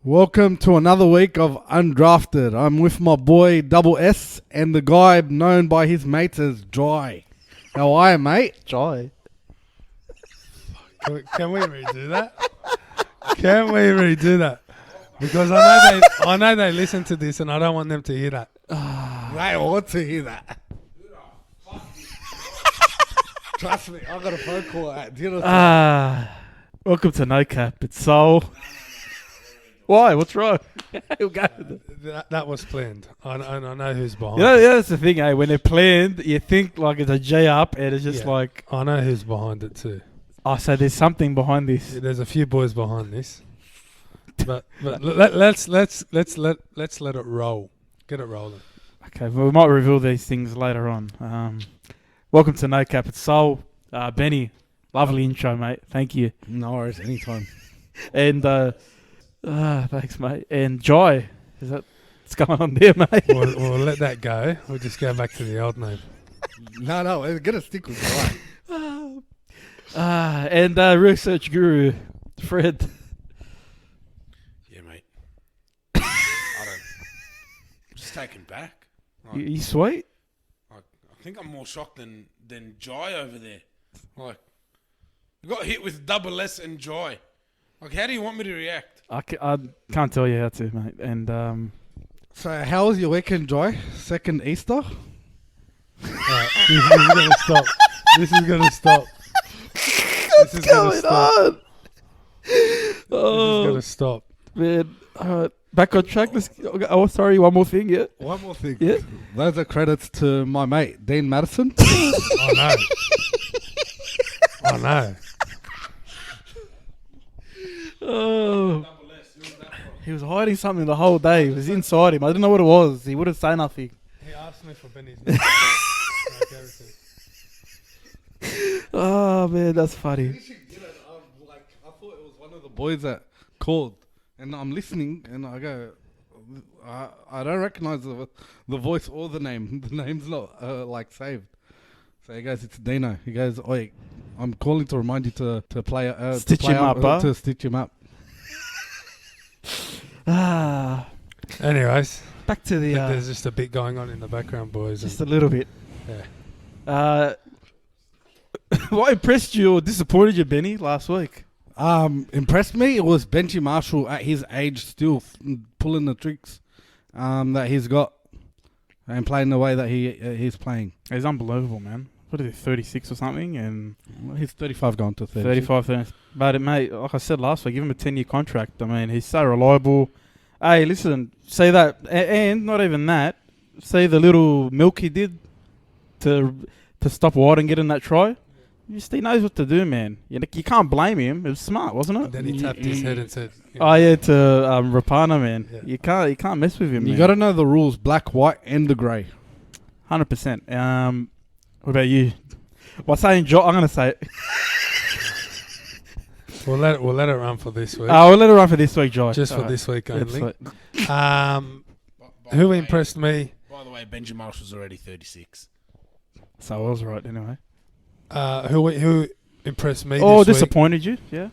Welcome to another week of Undrafted. I'm with my boy Double S and the guy known by his mates as Dry. How are you, mate? Joy. Can we redo that? Can we redo that? Because I know they listen to this and I don't want them to hear that. They want to hear that. Trust me, I got a phone call at dinner. Welcome to No Cap. It's Soul. Why? What's wrong? He'll go with it. That was planned. I know who's behind Yeah, it. that's the thing, eh? When they're planned, you think like it's a J up, and it's just like, I know who's behind it too. oh, so there's something behind this. There's a few boys behind this. But let's let it roll. Get it rolling. Okay, well, we might reveal these things later on. Welcome to No Cap. It's Soul. Benny, lovely intro, mate. Thank you. No worries, anytime. And thanks, mate. And Joy, is that what's going on there, mate? We'll let that go. We'll just go back to the old name. No, we're going to stick with Dry. And research guru, Fred. Yeah, mate. I'm just taken back. Like, You sweet? I think I'm more shocked than Jai over there. Like, you got hit with double S and Jai. Like, how do you want me to react? I can't tell you how to, mate. And So, how was your weekend, Dry? Second Easter? Right, this is going to stop. This is going to stop. This is going to stop. This is going to stop. Man, back on track. Oh, sorry, one more thing, yeah? One more thing. Yeah? Those are credits to my mate, Dean Madison. I know. Oh. He was hiding something the whole day. It was inside him. I didn't know what it was. He wouldn't say nothing. He asked me for Benny's name. Oh, man, that's funny. I thought it was one of the boys that called, and I'm listening, and I go, I don't recognize the voice or the name. The name's not saved. So he goes, it's Dino. He goes, oi, I'm calling to remind you to play Stitch him up, huh? to stitch him up. Anyways, Back to the there's just a bit going on in the background, boys. just a little bit. Yeah. What impressed you or disappointed you, Benny, last week? Impressed me. It was Benji Marshall at his age still pulling the tricks that he's got and playing the way that he's playing. He's unbelievable, man. What is he, 36 or something? And He's 35 going to 30. 35, 30. But, mate, like I said last week, give him a 10-year contract. I mean, he's so reliable. Hey, listen, say that, and not even that, say the little milk he did to stop White and get in that try. He knows what to do, man. You can't blame him. It was smart, wasn't it? And then he tapped his head and said, Oh, yeah, to Rapana, man. Yeah. You can't mess with him, You man. got to know the rules, black, white, and the grey. 100%. What about you? By saying Joy, I'm going to say it. We'll let it run for this week. We'll let it run for this week, Joy. Just for Alright. this week That's only. it. By Who the way- impressed me? By the way, Benji Marshall's already 36. So I was right, anyway. Who impressed me Oh, this week? disappointed you? Yeah.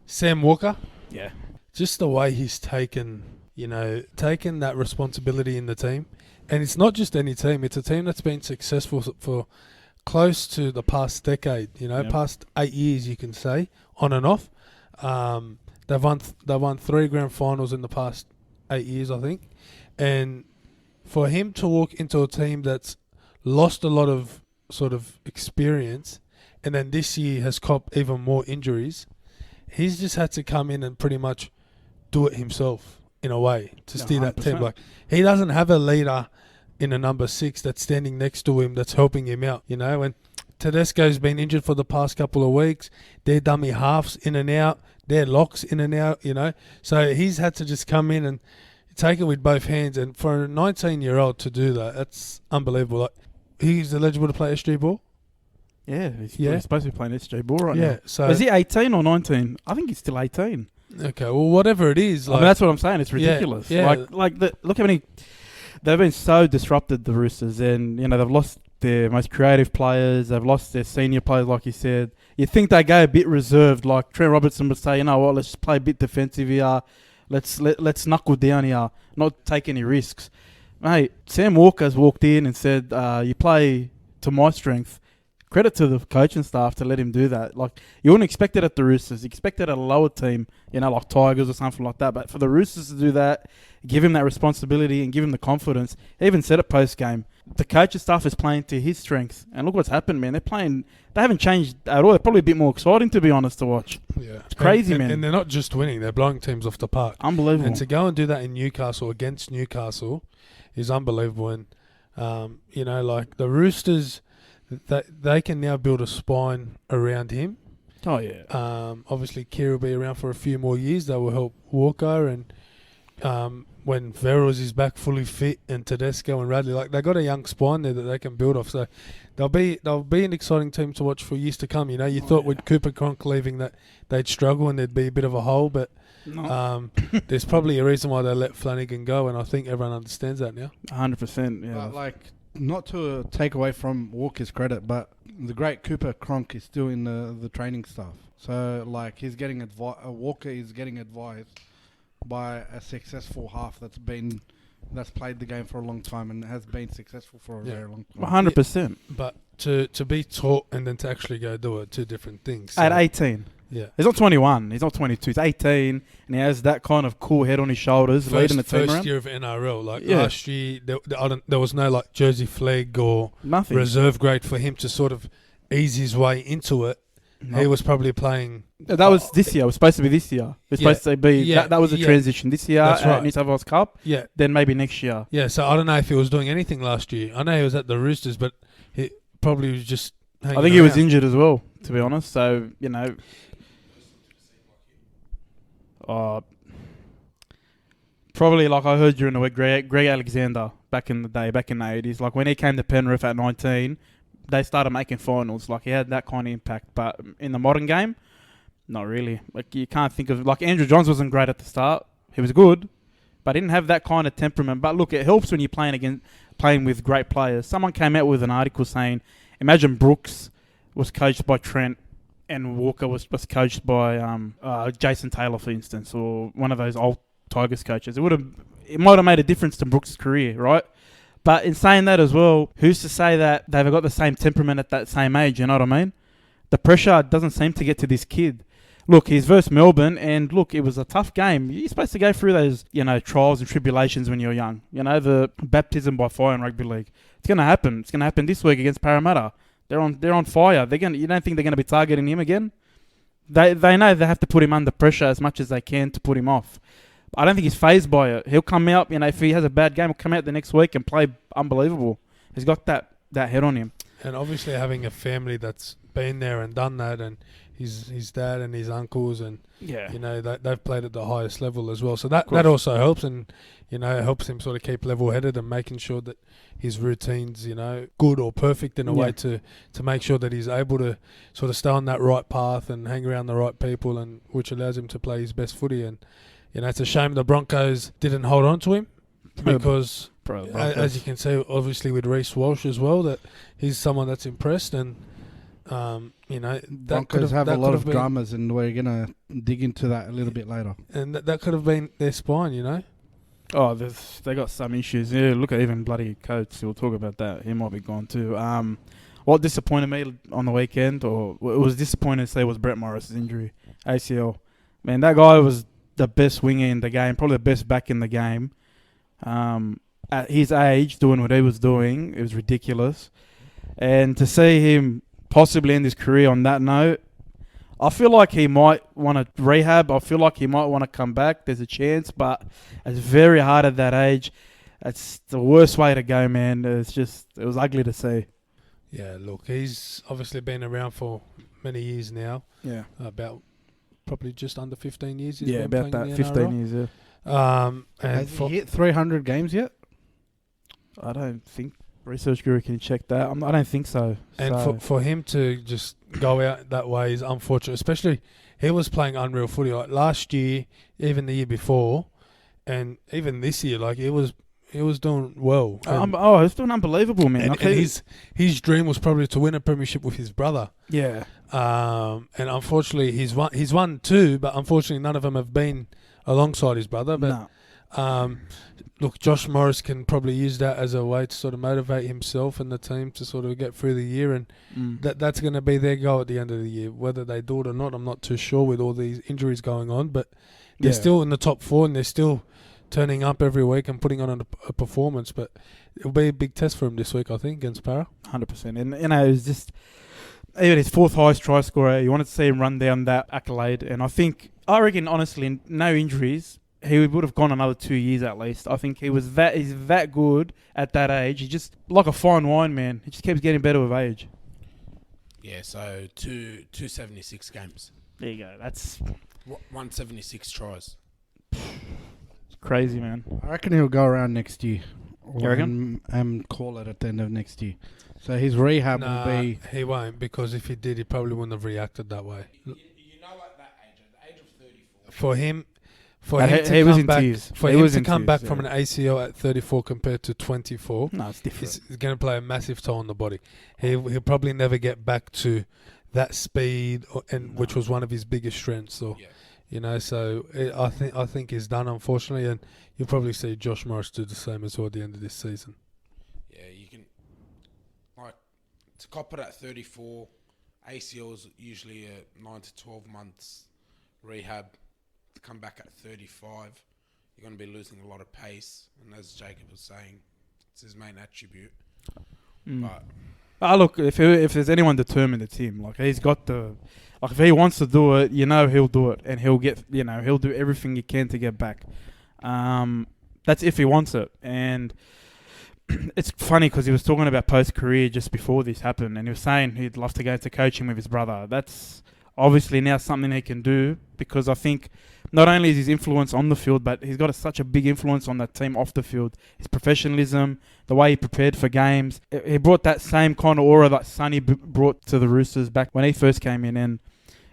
Sam Walker. Yeah. Just the way he's taken that responsibility in the team. And it's not just any team. It's a team that's been successful for close to the past decade, Yep. past 8 years, you can say, on and off. They've won 3 grand finals in the past 8 years, I think. And for him to walk into a team that's lost a lot of sort of experience and then this year has copped even more injuries, he's just had to come in and pretty much do it himself in a way to steer that team. 100%. Like, he doesn't have a leader in a number 6 that's standing next to him that's helping him out. When Tedesco's been injured for the past couple of weeks, their dummy halves in and out, their locks in and out, So he's had to just come in and take it with both hands. And for a 19-year-old to do that, that's unbelievable. Like, he's eligible to play SG ball. Yeah, he's Yeah. supposed to be playing SJ ball right now. So Is he 18 or 19? I think he's still 18. okay, well, whatever it is, I mean, that's what I'm saying. It's ridiculous. yeah. Look how many... They've been so disrupted, the Roosters, and, they've lost their most creative players. They've lost their senior players, like you said. You think they go a bit reserved, like Trent Robertson would say, you know what, let's just play a bit defensive here. Let's knuckle down here, not take any risks. Mate, Sam Walker's walked in and said, you play to my strength. Credit to the coaching staff to let him do that. Like, you wouldn't expect it at the Roosters. You expect it at a lower team, you know, like Tigers or something like that. But for the Roosters to do that, give him that responsibility and give him the confidence. He even said it post-game. The coaching staff is playing to his strengths. And look what's happened, man. They haven't changed at all. They're probably a bit more exciting, to be honest, to watch. Yeah. It's crazy, man. And they're not just winning. They're blowing teams off the park. Unbelievable. And to go and do that in Newcastle against Newcastle is unbelievable. And, you know, like the Roosters, they can now build a spine around him. Oh, yeah. Obviously, Keir will be around for a few more years. That will help Walker. And when Verrills is back fully fit and Tedesco and Radley, like, they got a young spine there that they can build off. So they'll be an exciting team to watch for years to come. You know, you thought with Cooper Cronk leaving that they'd struggle and there'd be a bit of a hole, but there's probably a reason why they let Flanagan go, and I think everyone understands that now. 100%, yeah. But like, not to take away from Walker's credit, but the great Cooper Cronk is still in the training staff. So like, he's getting Walker is getting advised by a successful half that's played the game for a long time and has been successful for a very long time. 100%. But to be taught and then to actually go do it, two different things. So At 18. Yeah. He's not 21. He's not 22. He's 18, and he has that kind of cool head on his shoulders, leading the team around. First year of NRL. Like last year, there was no like jersey flag or nothing reserve grade for him to sort of ease his way into it. No. He was probably playing. That was this year. It was supposed to be this year. It was supposed to be that was a transition this year at New South Wales Cup. Yeah. Then maybe next year. Yeah. So I don't know if he was doing anything last year. I know he was at the Roosters, but he probably was just. I think he was injured as well, to be honest. So you know. Probably like I heard during the week, Greg Alexander back in the day, back in the 80s, like when he came to Penrith at 19, they started making finals. Like he had that kind of impact, but in the modern game, not really. Like you can't think of, like Andrew Johns wasn't great at the start. He was good, but didn't have that kind of temperament. But look, it helps when you're playing with great players. Someone came out with an article saying, imagine Brooks was coached by Trent and Walker was coached by Jason Taylor, for instance, or one of those old Tigers coaches. It might have made a difference to Brooks' career, right? But in saying that as well, who's to say that they've got the same temperament at that same age, you know what I mean? The pressure doesn't seem to get to this kid. Look, he's versus Melbourne, and look, it was a tough game. You're supposed to go through those, you know, trials and tribulations when you're young. You know, the baptism by fire in rugby league. It's going to happen. It's going to happen this week against Parramatta. They're on fire. You don't think they're going to be targeting him again? They know they have to put him under pressure as much as they can to put him off. I don't think he's fazed by it. He'll come out, you know, if he has a bad game, he'll come out the next week and play unbelievable. He's got that head on him. And obviously having a family that's been there and done that, and his dad and his uncles, and you know, they've played at the highest level as well. So that also helps, and you know, it helps him sort of keep level-headed and making sure that his routine's, you know, good or perfect in a way to make sure that he's able to sort of stay on that right path and hang around the right people, and which allows him to play his best footy. And you know, it's a shame the Broncos didn't hold on to him because, as you can see, obviously with Reece Walsh as well, that he's someone that's impressed, and you know, Broncos have a lot of dramas, and we're gonna dig into that a little bit later. And that could have been their spine, you know. Oh, they got some issues. Yeah, look at even bloody Coates. We'll talk about that. He might be gone too. What disappointed me on the weekend, or it was disappointing to say, was Brett Morris' injury, ACL. Man, that guy was the best winger in the game, probably the best back in the game. At his age, doing what he was doing, it was ridiculous. And to see him possibly end his career on that note, I feel like he might want to rehab. I feel like he might want to come back. There's a chance, but it's very hard at that age. It's the worst way to go, man. It was ugly to see. Yeah, look, he's obviously been around for many years now. Yeah. About probably just under 15 years. Yeah, about that, 15 years, yeah. And has he hit 300 games yet? I don't think. Research Guru can check that. I don't think so. And for him to just go out that way is unfortunate. Especially, he was playing unreal footy like last year, even the year before, and even this year. Like he was He was doing well. It's doing unbelievable, man. And his dream was probably to win a premiership with his brother. Yeah. And unfortunately, he's won two, but unfortunately, none of them have been alongside his brother. But look, Josh Morris can probably use that as a way to sort of motivate himself and the team to sort of get through the year, and that's going to be their goal at the end of the year. Whether they do it or not, I'm not too sure with all these injuries going on, but they're still in the top four and they're still turning up every week and putting on a performance. But it'll be a big test for him this week, I think, against Para. 100%. And, it was just even his fourth highest try scorer. You wanted to see him run down that accolade. And I reckon, honestly, no injuries, he would have gone another 2 years at least. I think he's that good at that age. He's just like a fine wine, man. He just keeps getting better with age. Yeah, so 276 games. There you go. That's 176 tries. Crazy, man. I reckon he'll go around next year. You reckon? And call it at the end of next year. So his rehab will be... he won't, because if he did, he probably wouldn't have reacted that way. You know, at that age, at the age of 34... For him to come back from an ACL at 34 compared to 24, no, it's different. It's going to play a massive toll on the body. He'll probably never get back to that speed, which was one of his biggest strengths. So, so I think he's done, unfortunately, and you'll probably see Josh Morris do the same as well at the end of this season. Yeah, you can to cop it at 34. ACL's usually a 9 to 12 months rehab. To come back at 35, you're going to be losing a lot of pace, and as Jacob was saying, it's his main attribute. But look, if there's anyone determined, it's him. Like, he's got if he wants to do it, he'll do it, and he'll do everything he can to get back. That's if he wants it. And it's funny because he was talking about post-career just before this happened, and he was saying he'd love to go into coaching with his brother. That's obviously now something he can do, because I think not only is his influence on the field, but he's got such a big influence on that team off the field. His professionalism, the way he prepared for games. He brought that same kind of aura that Sonny brought to the Roosters back when he first came in. And,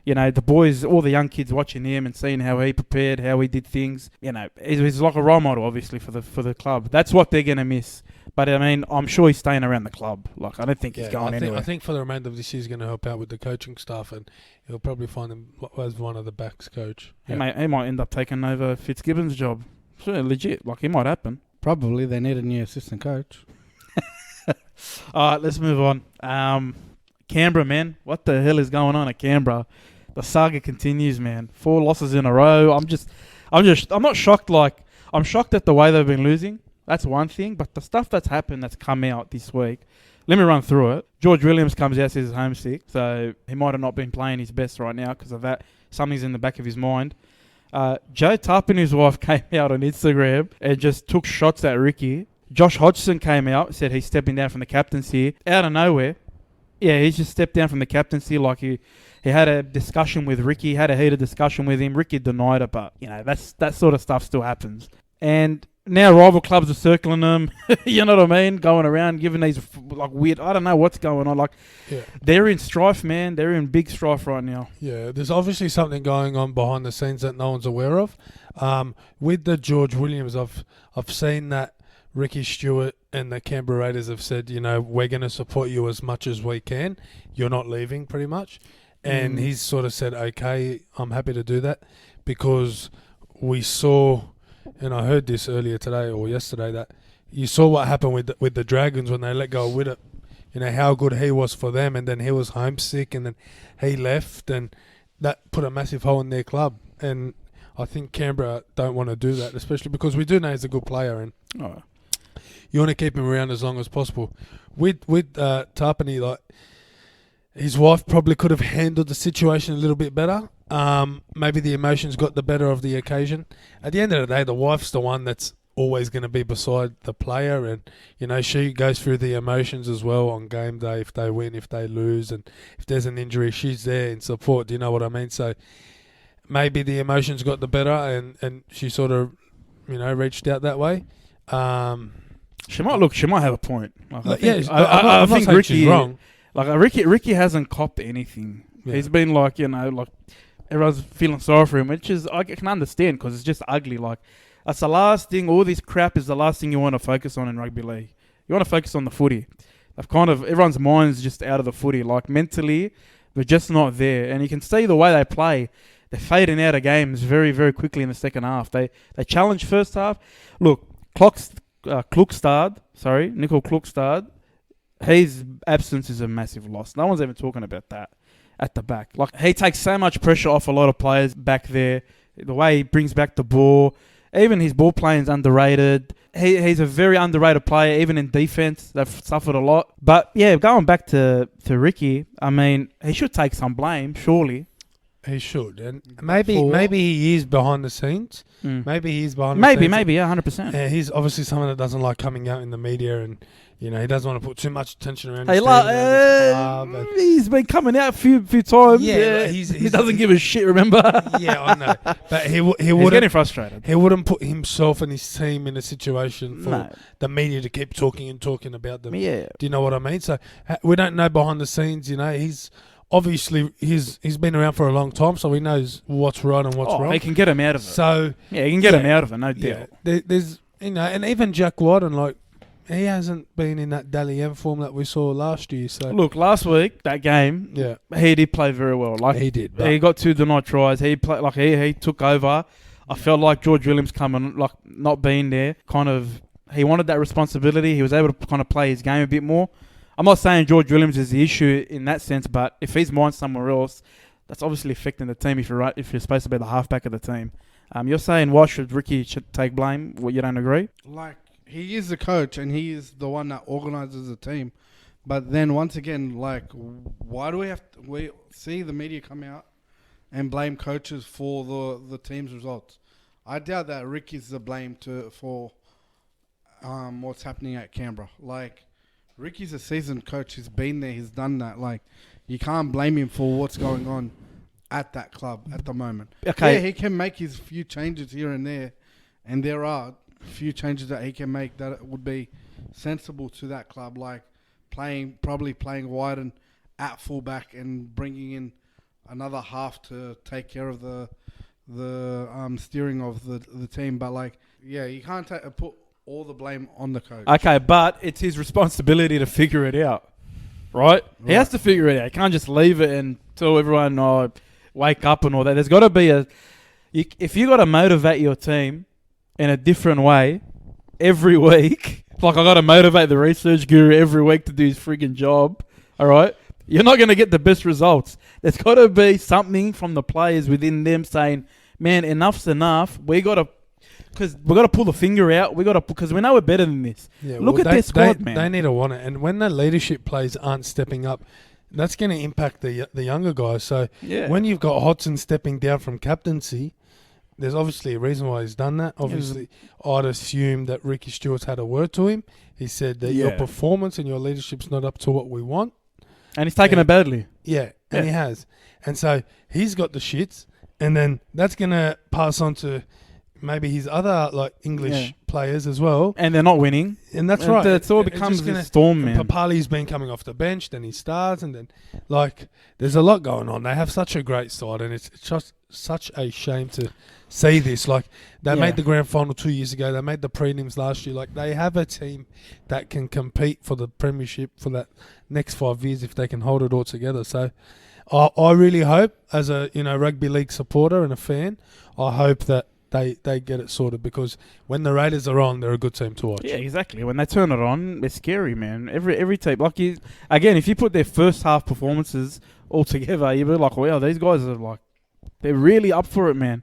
the boys, all the young kids watching him and seeing how he prepared, how he did things, he's like a role model, obviously, for the club. That's what they're going to miss. But, I'm sure he's staying around the club. Like, I don't think he's going anywhere. I think for the remainder of this year, he's going to help out with the coaching staff, and he'll probably find him as one of the backs coach. Yeah. He might end up taking over Fitzgibbon's job. Sure, legit. Like, it might happen. Probably. They need a new assistant coach. All right, let's move on. Canberra, man. What the hell is going on at Canberra? The saga continues, man. 4 losses in a row. I'm not shocked. Like, I'm shocked at the way they've been losing. That's one thing. But the stuff that's happened that's come out this week, let me run through it. George Williams comes out, says he's homesick. So he might have not been playing his best right now because of that. Something's in the back of his mind. Joe Tarp and his wife came out on Instagram and just took shots at Ricky. Josh Hodgson came out, said he's stepping down from the captaincy. Out of nowhere. Yeah, he's just stepped down from the captaincy. Like, he had a discussion with Ricky, had a heated discussion with him. Ricky denied it, but, that sort of stuff still happens. And now rival clubs are circling them, you know what I mean? Going around, giving these, weird, I don't know what's going on. They're in strife, man. They're in big strife right now. Yeah, there's obviously something going on behind the scenes that no one's aware of. With the George Williams, I've seen that Ricky Stewart and the Canberra Raiders have said, we're going to support you as much as we can. You're not leaving, pretty much. And he's sort of said, okay, I'm happy to do that, because we saw, and I heard this earlier today or yesterday, that you saw what happened with the Dragons when they let go with it. How good he was for them, and then he was homesick, and then he left, and that put a massive hole in their club. And I think Canberra don't want to do that, especially because we do know he's a good player, and you want to keep him around as long as possible. With Tarpany, his wife probably could have handled the situation a little bit better. Maybe the emotions got the better of the occasion. At the end of the day, the wife's the one that's always going to be beside the player, and she goes through the emotions as well on game day, if they win, if they lose, and if there's an injury, she's there in support. Do you know what I mean? So maybe the emotions got the better, and she sort of reached out that way. She might have a point. I think Ricky's wrong. Ricky hasn't copped anything. Yeah. He's been everyone's feeling sorry for him, which is I can understand because it's just ugly. Like that's the last thing. All this crap is the last thing you want to focus on in rugby league. You want to focus on the footy. They've everyone's mind's just out of the footy. Like mentally, they're just not there. And you can see the way they play. They're fading out of games very, very quickly in the second half. They challenge first half. Look, Nickel Klukstad, his absence is a massive loss. No one's even talking about that at the back. Like he takes so much pressure off a lot of players back there. The way he brings back the ball, even his ball playing is underrated. He's a very underrated player, even in defense. They've suffered a lot. But yeah, going back to Ricky, I mean, he should take some blame, surely. He should, and maybe he is behind the scenes. Maybe he's behind. Maybe, yeah, 100%. He's obviously someone that doesn't like coming out in the media, and he doesn't want to put too much attention around. He's been coming out a few times. Yeah, he doesn't give a shit. Remember? Yeah, I know, but he wouldn't. He's getting frustrated. He wouldn't put himself and his team in a situation for the media to keep talking about them. Yeah, do you know what I mean? So we don't know behind the scenes. He's. Obviously, he's been around for a long time, so he knows what's right and what's wrong. He can get him out of it. So yeah, he can get him out of it, no doubt. There's and even Jack Whiten, like he hasn't been in that Dally M form that we saw last year. So look, last week that game, he did play very well. Like he did, he got 2 denied tries. He played like he took over. I felt like George Williams coming, like not being there, kind of he wanted that responsibility. He was able to kind of play his game a bit more. I'm not saying George Williams is the issue in that sense, but if he's mind's somewhere else, that's obviously affecting the team if you're supposed to be the halfback of the team. You're saying why should Ricky take blame? Well, you don't agree? Like, he is the coach and he is the one that organises the team. But then once again, like, why do we see the media come out and blame coaches for the team's results? I doubt that Ricky's the blame for what's happening at Canberra. Like, Ricky's a seasoned coach. He's been there. He's done that. Like, you can't blame him for what's going on at that club at the moment. Okay. Yeah, he can make his few changes here and there, and there are a few changes that he can make that would be sensible to that club, like probably playing Whiten at fullback and bringing in another half to take care of the steering of the team. But like, yeah, you can't put all the blame on the coach. Okay, but it's his responsibility to figure it out, right? He has to figure it out. He can't just leave it and tell everyone, wake up and all that. There's got to be if you got to motivate your team in a different way every week, like I got to motivate the research guru every week to do his friggin' job, all right? You're not going to get the best results. There's got to be something from the players within them saying, man, enough's enough. Because we've got to pull the finger out. Because we know we're better than this. Yeah, Look at their squad, man. They need to want it. And when the leadership players aren't stepping up, that's going to impact the younger guys. So when you've got Hodgson stepping down from captaincy, there's obviously a reason why he's done that. Obviously, I'd assume that Ricky Stewart's had a word to him. He said that your performance and your leadership's not up to what we want. And he's taken it badly. Yeah, and he has. And so he's got the shits. And then that's going to pass on to maybe his other English players as well. And they're not winning. And that's right. It all becomes a storm, man. Papali's been coming off the bench, then he starts, and then, there's a lot going on. They have such a great side, and it's just such a shame to see this. They made the grand final 2 years ago. They made the prelims last year. They have a team that can compete for the premiership for that next 5 years if they can hold it all together. So I really hope, as a rugby league supporter and a fan, I hope that they get it sorted, because when the Raiders are on, they're a good team to watch. Yeah, exactly. When they turn it on, it's scary, man. Every team, if you put their first half performances all together, you'll be like, wow, these guys are they're really up for it, man.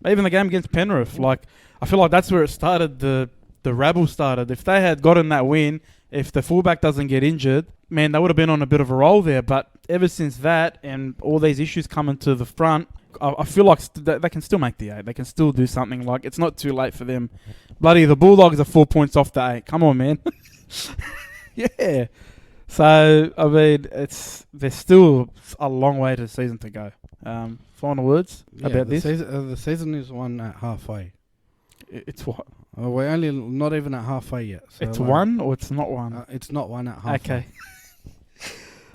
Even the game against Penrith, I feel like that's where it started. The rabble started. If they had gotten that win, if the fullback doesn't get injured, man, they would have been on a bit of a roll there. But ever since that and all these issues coming to the front, I feel like they can still make the 8. They can still do something. It's not too late for them. Bloody, the Bulldogs are 4 points off the 8. Come on, man. Yeah. So, I mean, there's still a long way to the season to go. Final words about this? The season is one at halfway. It's what? We're only not even at halfway yet. So it's one or it's not one? It's not one at halfway. Okay.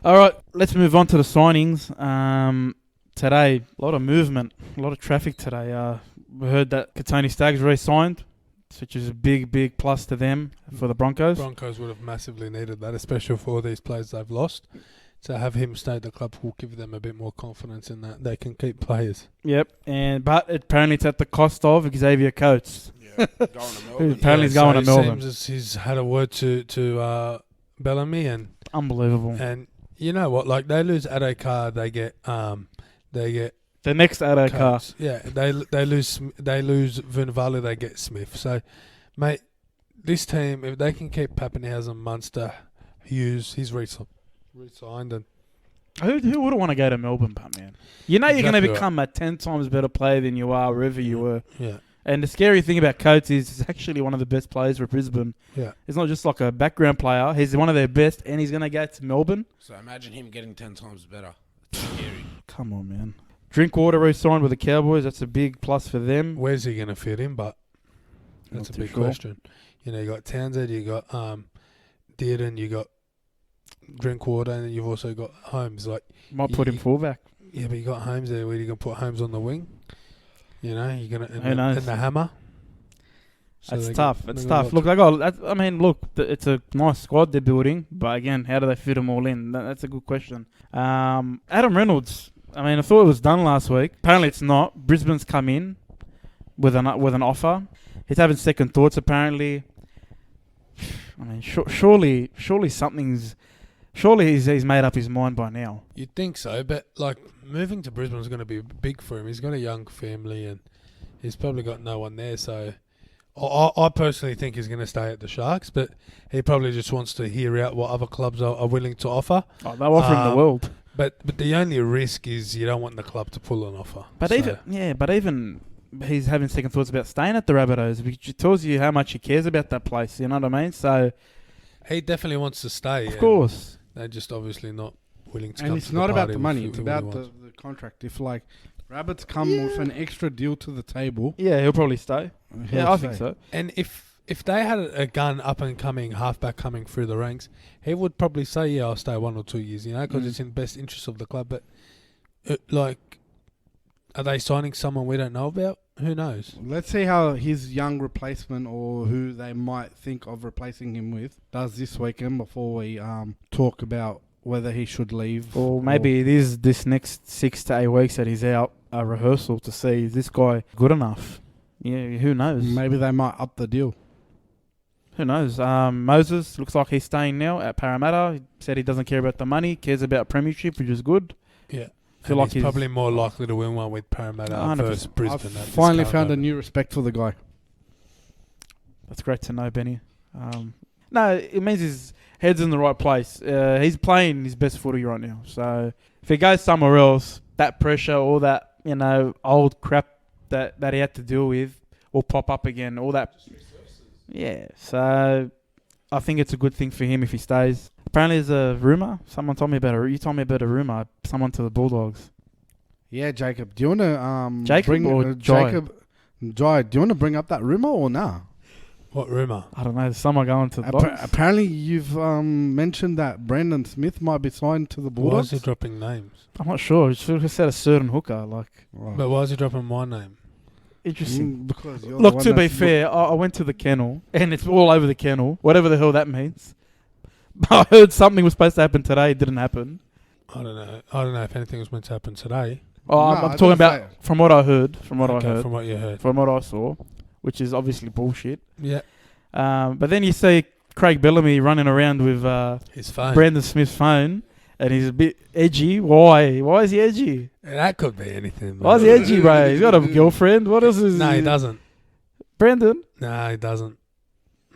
All right, let's move on to the signings. today, a lot of movement, a lot of traffic today. We heard that Tony Staggs re-signed, which is a big plus to them for the Broncos. Broncos would have massively needed that, especially for all these players they've lost. To have him stay at the club will give them a bit more confidence in that they can keep players. Yep, but apparently it's at the cost of Xavier Coates. Yeah, going to Melbourne. Apparently he's going to Melbourne. Seems as he's had a word to Bellamy and Unbelievable. And you know what? Like they lose Adokar, they get the next Adokar. Coates. Yeah, they lose Vunivalu, they get Smith. So, mate, this team, if they can keep Pappenhausen, Munster, Hughes, he's re-signed, and Who would want to go to Melbourne, but man? You know you're going to become a 10 times better player than you are wherever you were. Yeah. And the scary thing about Coates is he's actually one of the best players for Brisbane. Yeah. He's not just like a background player. He's one of their best, and he's going to go to Melbourne. So imagine him getting 10 times better. It's scary. Come on, man. Drinkwater re-signed with the Cowboys. That's a big plus for them. Where's he going to fit in? But that's Not a too big sure. question. You know, you got Townsend, you got Dearden, you got Drinkwater, and you've also got Holmes. Like Might put him fullback. yeah, but you got Holmes there. Where you gonna put Holmes on the wing? You know, you're gonna Who knows? and the hammer. So That's they tough. got- It's they got tough. Look, it's a nice squad they're building, but again, how do they fit them all in? That's a good question. Adam Reynolds. I mean, I thought it was done last week. Apparently, it's not. Brisbane's come in with an offer. He's having second thoughts. Apparently, I mean, surely something's. Surely he's made up his mind by now. You'd think so, but like moving to Brisbane is going to be big for him. He's got a young family and he's probably got no one there. So I personally think he's going to stay at the Sharks, but he probably just wants to hear out what other clubs are willing to offer. Oh, they're offering the world. But the only risk is you don't want the club to pull an offer. But So- even he's having second thoughts about staying at the Rabbitohs, which tells you how much he cares about that place. You know what I mean? So he definitely wants to stay. of and course. they're just obviously not willing to. And come it's to not the about party the with money; who it's he about wants. the contract. If like Rabbits come with an extra deal to the table, Yeah, he'll probably stay. he'll Yeah, I think stay. so. And if they had a gun up and coming halfback coming through the ranks, he would probably say, "Yeah, I'll stay 1 or 2 years," you know, because it's in the best interest of the club. But are they signing someone we don't know about? Who knows? Let's see how his young replacement or who they might think of replacing him with does this weekend before we talk about whether he should leave. Or maybe it is this next 6 to 8 weeks that he's out, a rehearsal to see, is this guy good enough? Yeah, who knows? Maybe they might up the deal. Who knows? Moses looks like he's staying now at Parramatta. He said he doesn't care about the money, cares about premiership, which is good. Yeah. Feel And like he's probably more likely to win one with Parramatta 100%. versus Brisbane. I've at this finally current found a moment. new respect for the guy. That's great to know, Benny. No, it means his head's in the right place. He's playing his best footy right now. So if he goes somewhere else, that pressure, all that, old crap that he had to deal with will pop up again. All that. Yeah. So I think it's a good thing for him if he stays. Apparently there's a rumour. Someone told me about you told me about a rumour. Someone to the Bulldogs. Yeah, Jacob. Do you want to Jacob bring or Jai? Jai, do you want to bring up that rumor or nah? What rumour? I don't know. There's someone going to the Dogs. Apparently, you've mentioned that Brandon Smith might be signed to the Why Bulldogs. is he dropping names? I'm not sure. He should have said a certain hooker. But why is he dropping my name? Interesting. Because you're Look, the to one be that's fair, I went to the kennel, and it's all over the kennel, whatever the hell that means. I heard something was supposed to happen today. It didn't happen. I don't know. I don't know if anything was meant to happen today. Oh, No, I'm I talking didn't about say it. from what I heard, from what Okay, I heard, from what you heard. from what I saw, which is obviously bullshit. Yeah. But then you see Craig Bellamy running around with His phone. Brandon Smith's phone, and he's a bit edgy. Why? Why is he edgy? That could be anything. Why is he edgy, bro? He's got a girlfriend. What else is No, he doesn't. Brandon? No, he doesn't.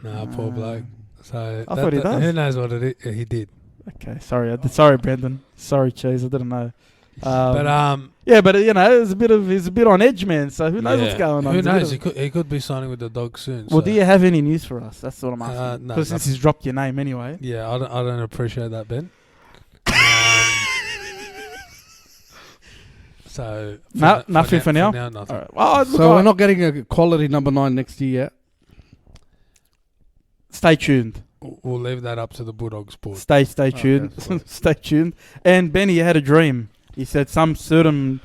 No, poor bloke. So I thought he does. Who knows what he did? Okay, sorry, Brandon. Sorry, Cheese. I didn't know. But Yeah, but he's a bit on edge, man. So who knows what's going on? Who He's a knows? bit He could be signing with the Dogs soon. Well, so. do you have any news for us? That's what I'm asking. No, Because since he's dropped your name anyway. Yeah, I don't appreciate that, Ben. So Nothing for now? Nothing. All right. Well, So we're not getting a quality number 9 next year yet. Stay tuned. We'll leave that up to the Bulldogs board. Stay tuned. Okay, Stay tuned. And Benny, you had a dream He said some certain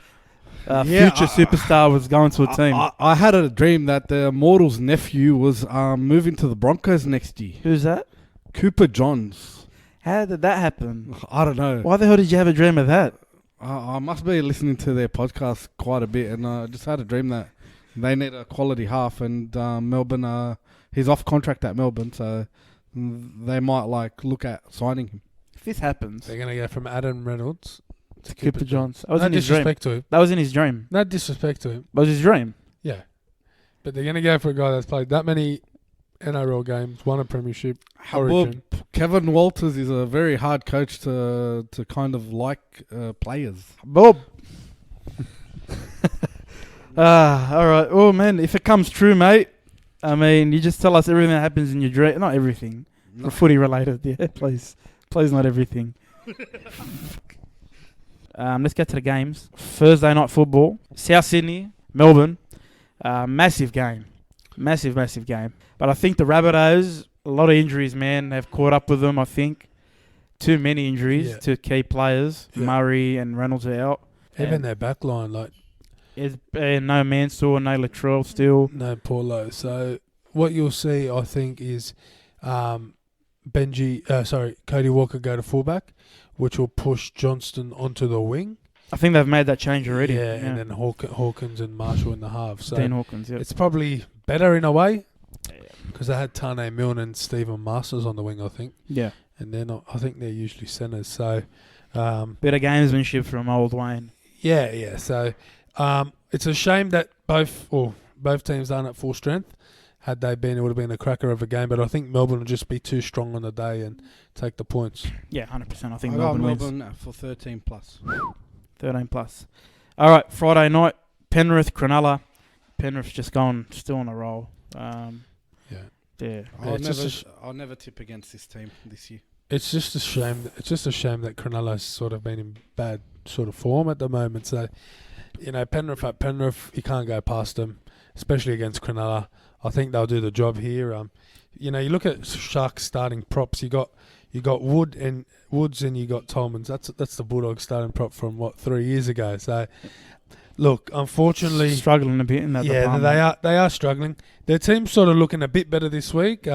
Yeah, future superstar was going to a team. I had a dream that the Immortals' nephew was moving to the Broncos next year. Who's that? Cooper Johns. How did that happen? I don't know. Why the hell did you have a dream of that? I must be listening to their podcast quite a bit, and I just had a dream that they need a quality half, and Melbourne, he's off contract at Melbourne, so they might look at signing him. If this happens, They're going to go from Adam Reynolds to Cooper Johns. That was No in his dream. disrespect to him. That was in his dream. No disrespect to him. That was his dream. Yeah. But they're going to go for a guy that's played that many NRL games, won a premiership, Origin. Well, Kevin Walters is a very hard coach to kind of like players. Bob. All right. Oh, man, if it comes true, mate, I mean, you just tell us everything that happens in your dream. Not everything. No. Footy related, yeah, please. Please, not everything. Let's get to the games. Thursday night football. South Sydney, Melbourne. Massive game. Massive game. But I think the Rabbitohs, a lot of injuries, man, have caught up with them, I think. Too many injuries to key players. Yeah. Murray and Reynolds are out. Even their back line, like It's no Mansour, no Latrell still. no Paulo. So what you'll see, I think, is Cody Walker go to fullback, which will push Johnston onto the wing. I think they've made that change already. Yeah, and then Hawkins and Marshall in the half. So Dean Hawkins, yeah. it's probably better in a way because they had Tane Milne and Stephen Masters on the wing, I think. Yeah. And they're not. I think they're usually centres. So Bit of gamesmanship from old Wayne. yeah. So it's a shame that both teams aren't at full strength. Had they been, it would have been a cracker of a game. But I think Melbourne will just be too strong on the day and take the points. Yeah, 100%. I think I got Melbourne wins. Melbourne for 13 plus. 13 plus. All right, Friday night, Penrith, Cronulla. Penrith's just still on a roll. Yeah. I'll never tip against this team this year. It's just a shame. It's just a shame that Cronulla's sort of been in bad sort of form at the moment. So, Penrith at Penrith, you can't go past them, especially against Cronulla. I think they'll do the job here. You look at Sharks starting props. You got Woods and you got Tolmans. That's the Bulldogs starting prop from 3 years ago. So, look, unfortunately, struggling a bit in that department. they are struggling. Their team's sort of looking a bit better this week.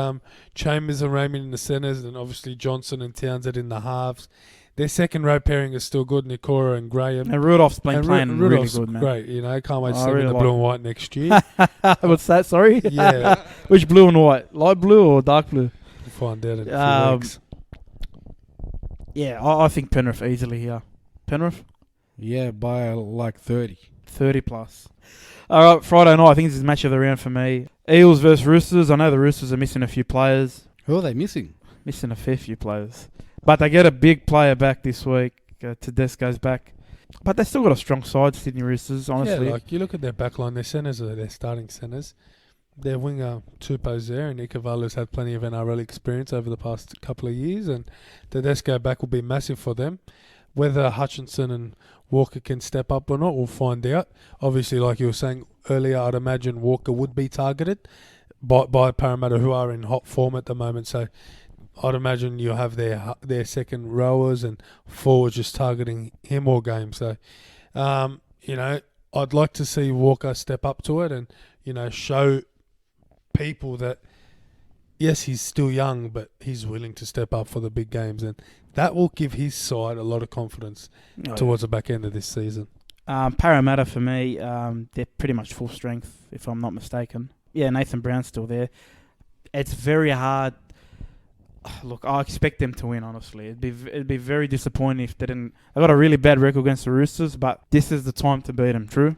Chambers and Raymond in the centres, and obviously Johnson and Townsend in the halves. Their second row pairing is still good, Nikora and Graham. And Rudolph's playing Rudolph's really good, man. Great, can't wait to see I him really in the like blue him. and white next year. What's that, sorry? Yeah. Which blue and white? Light blue or dark blue? We'll find out in a few weeks. Yeah, I think Penrith easily here. Penrith? Yeah, by 30. 30 plus. All right, Friday night, I think this is match of the round for me. Eels versus Roosters. I know the Roosters are missing a few players. Who are they missing? Missing a fair few players. But they get a big player back this week. Tedesco's back. But they still got a strong side, Sydney Roosters, honestly. Yeah, you look at their backline, their centres are their starting centres. Their winger, Tupou's there, and Ikavala's had plenty of NRL experience over the past couple of years, and Tedesco back will be massive for them. Whether Hutchinson and Walker can step up or not, we'll find out. Obviously, like you were saying earlier, I'd imagine Walker would be targeted by Parramatta, who are in hot form at the moment, so I'd imagine you'll have their second rowers and forwards just targeting him all game. So, I'd like to see Walker step up to it and, show people that, yes, he's still young, but he's willing to step up for the big games. And that will give his side a lot of confidence towards the back end of this season. Parramatta, for me, they're pretty much full strength, if I'm not mistaken. Yeah, Nathan Brown's still there. It's very hard. Look, I expect them to win, honestly. It'd be very disappointing if they didn't. They got a really bad record against the Roosters, but this is the time to beat them. True.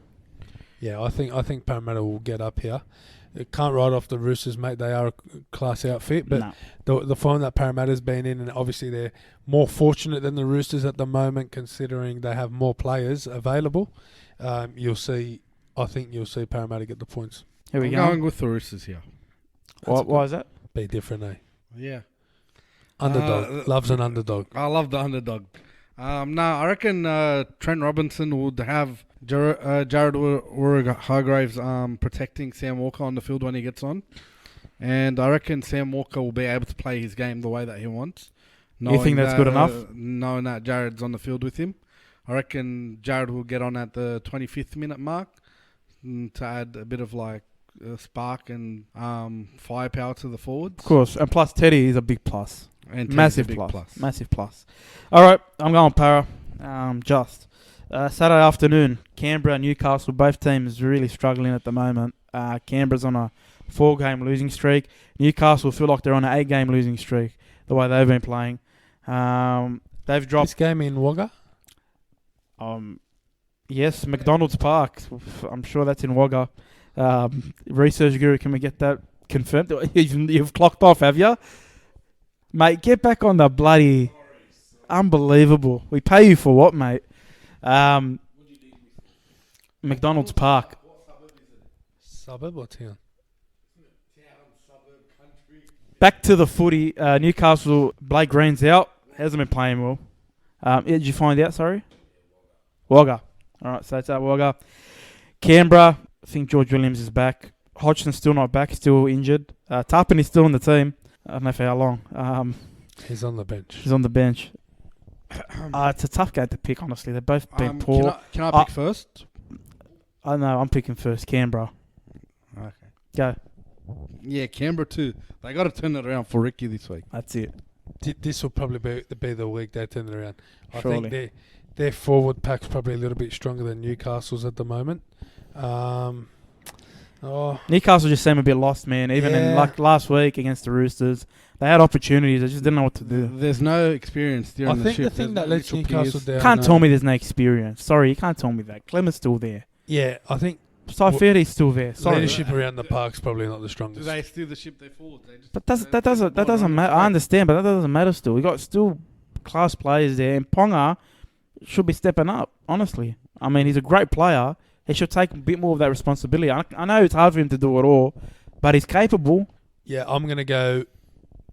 Yeah, I think Parramatta will get up here. It can't write off the Roosters, mate. They are a class outfit, but the form that Parramatta's been in, and obviously they're more fortunate than the Roosters at the moment, considering they have more players available. You'll see. I think you'll see Parramatta get the points. Here we I'm go. going with the Roosters here. Why is that? Be different, eh? Yeah. Underdog. Loves an underdog. I love the underdog. I reckon Trent Robinson would have Jared Hargraves protecting Sam Walker on the field when he gets on. And I reckon Sam Walker will be able to play his game the way that he wants. You think that's good enough? Knowing that Jared's on the field with him. I reckon Jared will get on at the 25th minute mark to add a bit of spark and firepower to the forwards. Of course, and plus Teddy is a big plus. And Teddy's Massive a big plus. Massive plus. All right, I'm going Para. Saturday afternoon, Canberra, Newcastle, both teams really struggling at the moment. Canberra's on a 4-game losing streak. Newcastle feel like they're on an 8-game losing streak, the way they've been playing. They've dropped... This game in Wagga? Yes, McDonald's Park. I'm sure that's in Wagga. Research Guru, can we get that confirmed? You've clocked off, have you? Mate, get back on the bloody... Unbelievable. We pay you for what, mate? McDonald's Park. Suburb or town? Back to the footy. Newcastle, Blake Green's out. Hasn't been playing well. Did you find out, sorry? Wagga. All right, so it's at Wagga. Canberra, I think George Williams is back. Hodgson's still not back, still injured. Tarpon is still on the team. I don't know for how long. He's on the bench. He's on the bench. It's a tough game to pick, honestly. They've both been poor. Can I pick first? I know, I'm picking first. Canberra. Okay. Go. Yeah, Canberra too. They got to turn it around for Ricky this week. That's it. This will probably be the week they turn it around. I Surely. think their forward pack's probably a little bit stronger than Newcastle's at the moment. Newcastle just seem a bit lost, man. Even in last week against the Roosters, they had opportunities. They just didn't know what to do. There's no experience during the I think shift. the thing that There's lets no Newcastle down... You can't tell me there's no experience. Sorry, you can't tell me that. Clemens still there. Yeah, I think Saifedi's still there. Sorry. leadership around the park's probably not the Do strongest. they steer the ship they forward? But that doesn't matter. I understand, but that doesn't matter still. We got still class players there, and Ponga should be stepping up, honestly. I mean, he's a great player. He should take a bit more of that responsibility. I know it's hard for him to do it all, but he's capable. Yeah, I'm going to go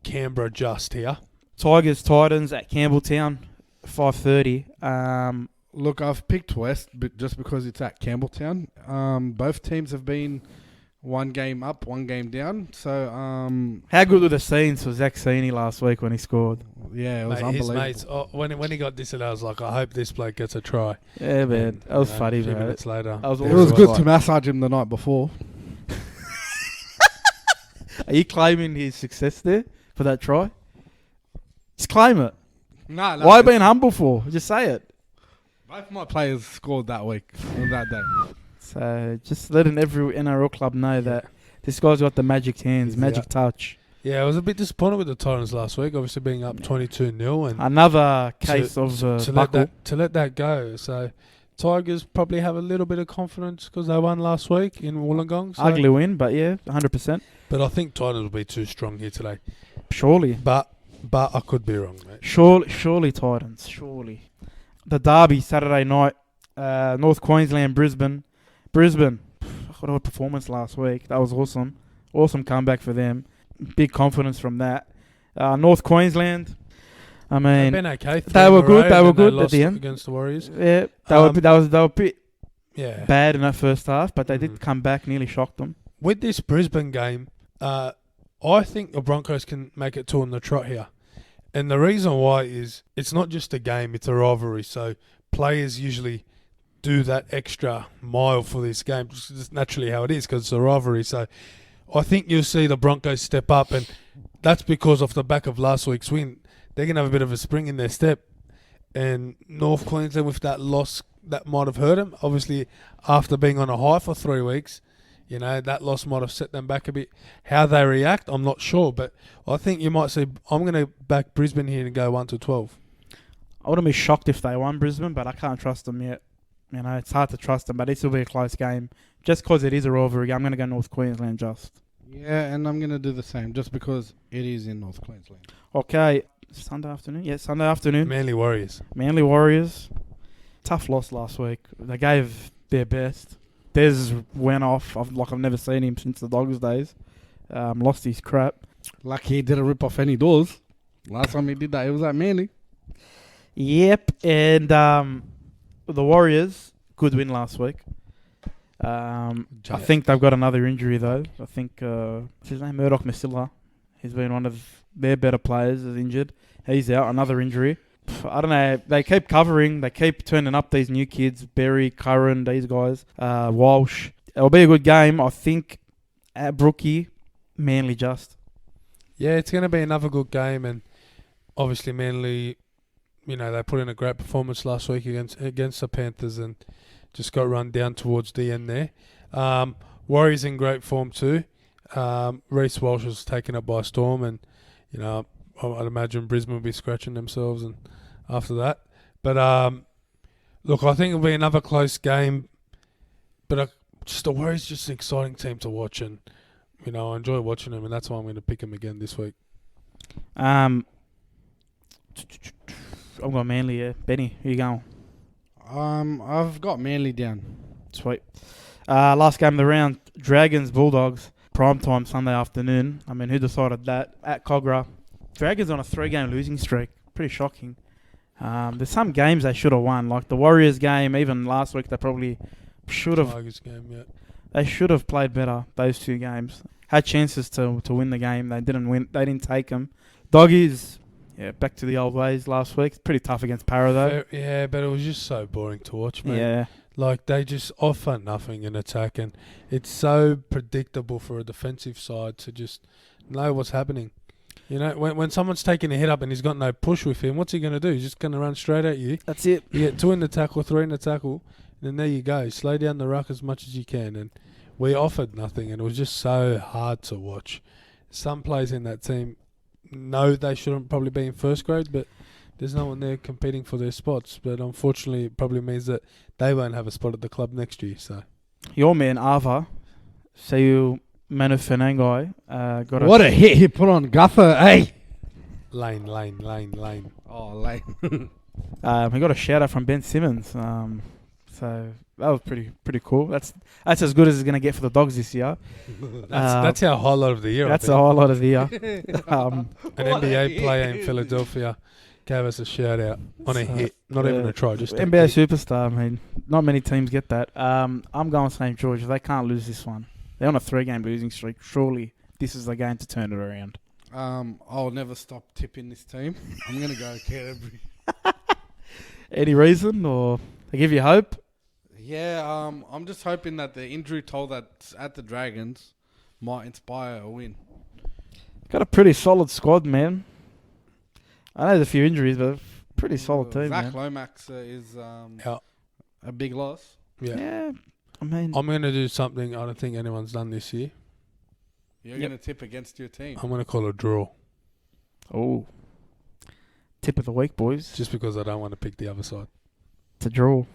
Canberra just here. Tigers, Titans at Campbelltown, 5:30. Look, I've picked West just because it's at Campbelltown. Both teams have been one game up, one game down. So, How good were the scenes for Zach Sini last week when he scored? yeah, it was Mate, his unbelievable. mates, when he got this, I was like, I hope this bloke gets a try. Yeah, man. And, That was you know, funny, a few bro. minutes later. That was It was awesome. good to massage him the night before. Are you claiming his success there for that try? Just claim it. No, Why are you being humble for? Just say it. both my players scored that week, or that day. So just letting every NRL club know that this guy's got the magic hands, He's magic out. touch. Yeah, I was a bit disappointed with the Titans last week, obviously being up 22-0 and Another case of to let that go. So Tigers probably have a little bit of confidence because they won last week in Wollongong. So. ugly win, but yeah, 100%. But I think Titans will be too strong here today. Surely. But I could be wrong, mate. Surely Titans. Surely. The derby Saturday night, North Queensland, Brisbane. What a performance last week. That was awesome. Awesome comeback for them. Big confidence from that. North Queensland. I mean, They've been okay. they were good. They were good at the end against the Warriors. Yeah, they were a bit Yeah. bad in that first half, but they did come back, nearly shocked them. With this Brisbane game, I think the Broncos can make it two on the trot here. And the reason why is it's not just a game, it's a rivalry. So players usually do that extra mile for this game. It's just naturally how it is because it's a rivalry. So I think you'll see the Broncos step up, and that's because off the back of last week's win, they're going to have a bit of a spring in their step. And North Queensland, with that loss, that might have hurt them. Obviously, after being on a high for 3 weeks, you know, that loss might have set them back a bit. How they react, I'm not sure. But I think you might see, I'm going to back Brisbane here and go 1-12. I wouldn't be shocked if they won Brisbane, but I can't trust them yet. You know, it's hard to trust them, but this will be a close game. Just because it is a rivalry, I'm going to go North Queensland just. Yeah, and I'm going to do the same just because it is in North Queensland. Okay, Sunday afternoon? Yeah, Sunday afternoon. Manly Warriors. Manly Warriors. Tough loss last week. They gave their best. Des went off. I've never seen him since the Dogs days. Lost his crap. Lucky he didn't rip off any doors. Last time he did that, it was at Manly. Yep, and the Warriors, good win last week. I think they've got another injury though. I think what's his name, Murdoch Masilla. He's been one of their better players. Is injured. He's out. Another injury. I don't know. They keep covering. They keep turning up these new kids. Berry, Curran, these guys. Walsh. It'll be a good game. I think at Brookie, Manly just. Yeah, it's going to be another good game, and obviously Manly, they put in a great performance last week against the Panthers and just got run down towards the end there. Warriors in great form too. Reece Walsh was taken up by storm, and I'd imagine Brisbane will be scratching themselves and after that. But look, I think it'll be another close game. But the Warriors just an exciting team to watch, and I enjoy watching them, and that's why I'm going to pick them again this week. I've got Manly. Yeah, Benny, who you going? I've got Manly down. Sweet. Last game of the round, Dragons Bulldogs, primetime Sunday afternoon. I mean, who decided that? At Cogra. Dragons on a 3-game losing streak. Pretty shocking. There's some games they should have won, like the Warriors game. Even last week, they probably should have. Tigers game, yeah. They should have played better those 2 games. Had chances to win the game. They didn't win. They didn't take them. Doggies, back to the old ways last week. It's pretty tough against Parra though. Yeah, but it was just so boring to watch, man. Yeah. Like, they just offer nothing in attack, and it's so predictable for a defensive side to just know what's happening. When someone's taking a hit up and he's got no push with him, what's he going to do? He's just going to run straight at you. That's it. You get 2 in the tackle, 3 in the tackle, and then there you go. Slow down the ruck as much as you can. And we offered nothing, and it was just so hard to watch. Some players in that team know they shouldn't probably be in first grade, but there's no one there competing for their spots. But unfortunately, it probably means that they won't have a spot at the club next year. So Your man, Ava, Sayu Manu Fernangai, got What a hit he put on Guther, eh? Lane. Oh, late. he got a shout out from Ben Simmons. So that was pretty cool. That's as good as it's gonna get for the Dogs this year. That's our highlight of the year. That's the highlight of the year. An NBA player in Philadelphia gave us a shout out on a hit, not even a try, just NBA a hit. superstar. I mean, not many teams get that. I'm going St. George. They can't lose this one. They're on a 3-game losing streak. Surely this is the game to turn it around. I'll never stop tipping this team. I'm gonna go Canterbury. Any reason, or they give you hope? Yeah, I'm just hoping that the injury toll that's at the Dragons might inspire a win. Got a pretty solid squad, man. I know there's a few injuries, but pretty solid team, Zach man. Lomax is a big loss. Yeah, I mean, I'm going to do something I don't think anyone's done this year. You're going to tip against your team. I'm going to call a draw. oh, tip of the week, boys. Just because I don't want to pick the other side. It's a draw.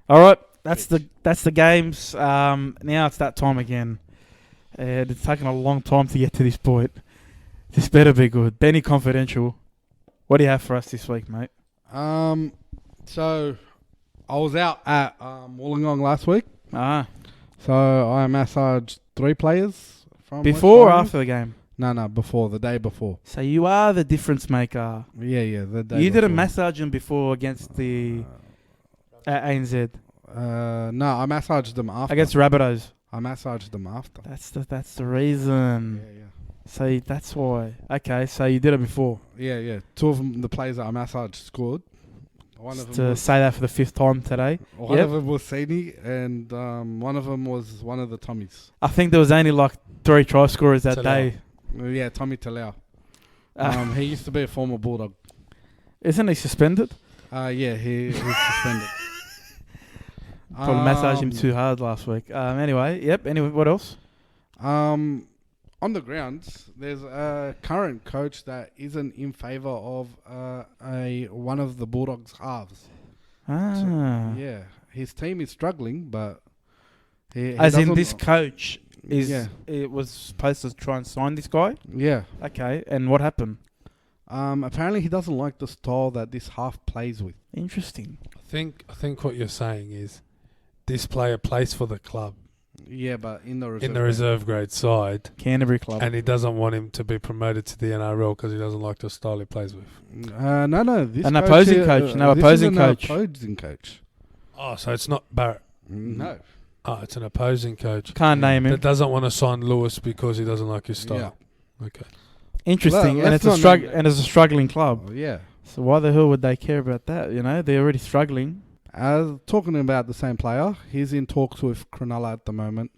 All right, that's the games. Now it's that time again. And it's taken a long time to get to this point. This better be good. Benny Confidential. What do you have for us this week, mate? So I was out at Wollongong last week. So I massaged 3 players from Before or after the game? No, before, the day before. So you are the difference maker. Yeah, the day You before. didn't massage him before against the ANZ. No, I massaged them after. Against Rabbitohs. I massaged them after. That's the reason. Yeah. So that's why. Okay, so you did it before. Yeah. 2 of them, the players that I massaged, scored. One of them To was, say that for the 5th time today. one of them was Sydney, and one of them was one of the Tommies. I think there was only like 3 try scorers that Talau. day. Yeah, Tommy Talau. He used to be a former Bulldog. Isn't he suspended? Yeah, he's suspended. Probably massaged him too hard last week. Anyway, what else? On the grounds, there's a current coach that isn't in favour of one of the Bulldogs' halves. So, yeah, his team is struggling, but he As in doesn't- this coach Yeah. it was supposed to try and sign this guy? Yeah. Okay, and what happened? Apparently he doesn't like the style that this half plays with. Interesting. I think what you're saying is this player plays for the club Yeah, but in the reserve. in the reserve grade side, Canterbury club. and he doesn't want him to be promoted to the NRL because he doesn't like the style he plays with. No. This An coach opposing here- coach. No, this opposing is an coach. opposing coach. Oh, so it's not Barrett. No. Oh, it's an opposing coach Can't name him. that doesn't want to sign Lewis because he doesn't like his style. Okay. Interesting, Well, and let's it's a not struggle, name- and it's a struggling club. Yeah. So why the hell would they care about that? You know, they're already struggling. Talking about the same player, he's in talks with Cronulla at the moment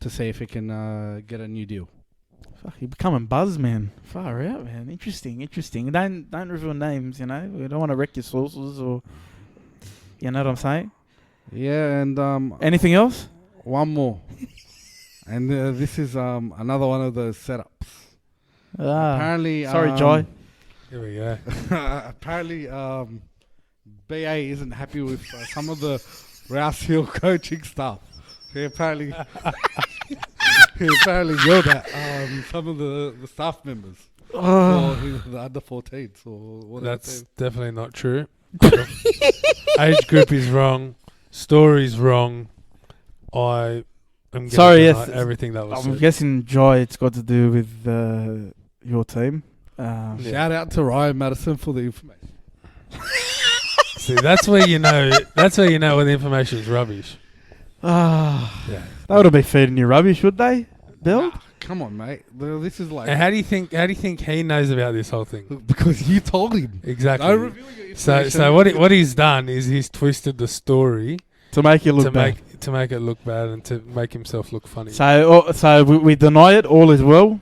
to see if he can get a new deal. Fuck, you're becoming buzz, man. Far out, man. Interesting. Don't reveal names, you know. We don't want to wreck your sources or... You know what I'm saying? Yeah, and... Anything else? One more. And this is another one of those setups. Apparently... Sorry, Jai. Here we go. Apparently, BA isn't happy with some of the Rouse Hill coaching staff. He apparently yelled at some of the staff members or the under 14s or whatever. That's definitely not true. Age group is wrong. Story's wrong. I am Sorry, gonna yes. deny everything that was I'm said. guessing, Jai, it's got to do with your team. Shout out to Ryan Madison for the information. See, that's where you know. That's where you know when the information is rubbish. Yeah. They would have been feeding you rubbish, would they, Bill? Nah, come on, mate. This is like... And how do you think he knows about this whole thing? Because you told him. Exactly. Don't reveal your information. So what he's done is he's twisted the story To make it look bad. to make it look bad and to make himself look funny. So we deny it. All is well.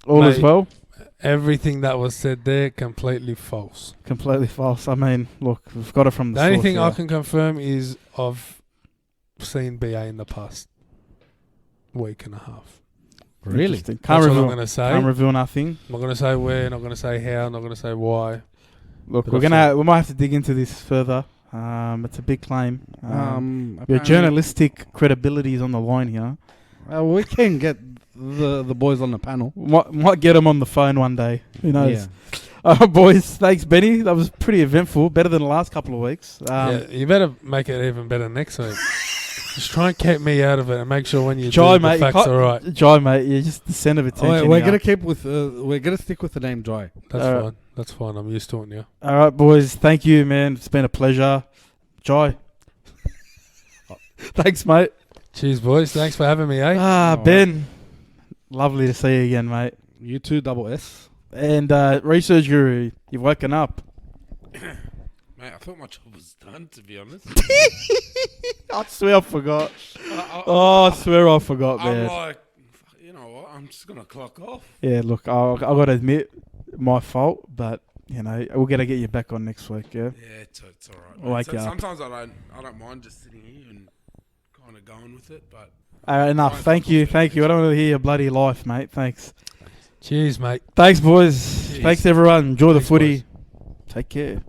All is Mate. well. Everything that was said there, completely false. Completely false. I mean, look, we've got it from the The only source thing I here. can confirm is I've seen BA in the past week and a half. Really? Interesting. That's what I'm reveal, going to say. can't reveal nothing. I'm not going to say where, not going to say how, not going to say why. Look, But we might have to dig into this further. It's a big claim. Your apparently- journalistic credibility is on the line here. we can get the boys on the panel. Might get them on the phone one day. Who knows? Boys, thanks, Benny. That was pretty eventful. Better than the last couple of weeks. Yeah, you better make it even better next week. Just try and keep me out of it and make sure when you Jai, do mate, the facts are right. Jai, mate, you're just the centre of attention. We're here. gonna keep with. We're gonna stick with the name Jai. That's fine. That's fine. I'm used to it now. All right, boys. Thank you, man. It's been a pleasure. Jai. Thanks, mate. Cheers, boys. Thanks for having me, eh? Ben. Lovely to see you again, mate. You too, double S. And research guru, you've woken up. Mate, I thought my job was done, to be honest. I swear I forgot. I swear I forgot, I'm man. like, you know what? I'm just going to clock off. Yeah, look, I got to admit, my fault, but, you know, we're going to get you back on next week, yeah? Yeah, it's all right. I'll wake mate. you up. Sometimes I don't mind just sitting here and kind of going with it, but... Enough. Fine, Thank fine, you. fine. Thank you. I don't want to hear your bloody life, mate. Thanks. Cheers, mate. Thanks, boys. Cheers. Thanks, everyone. Enjoy the Thanks, footy. boys. Take care.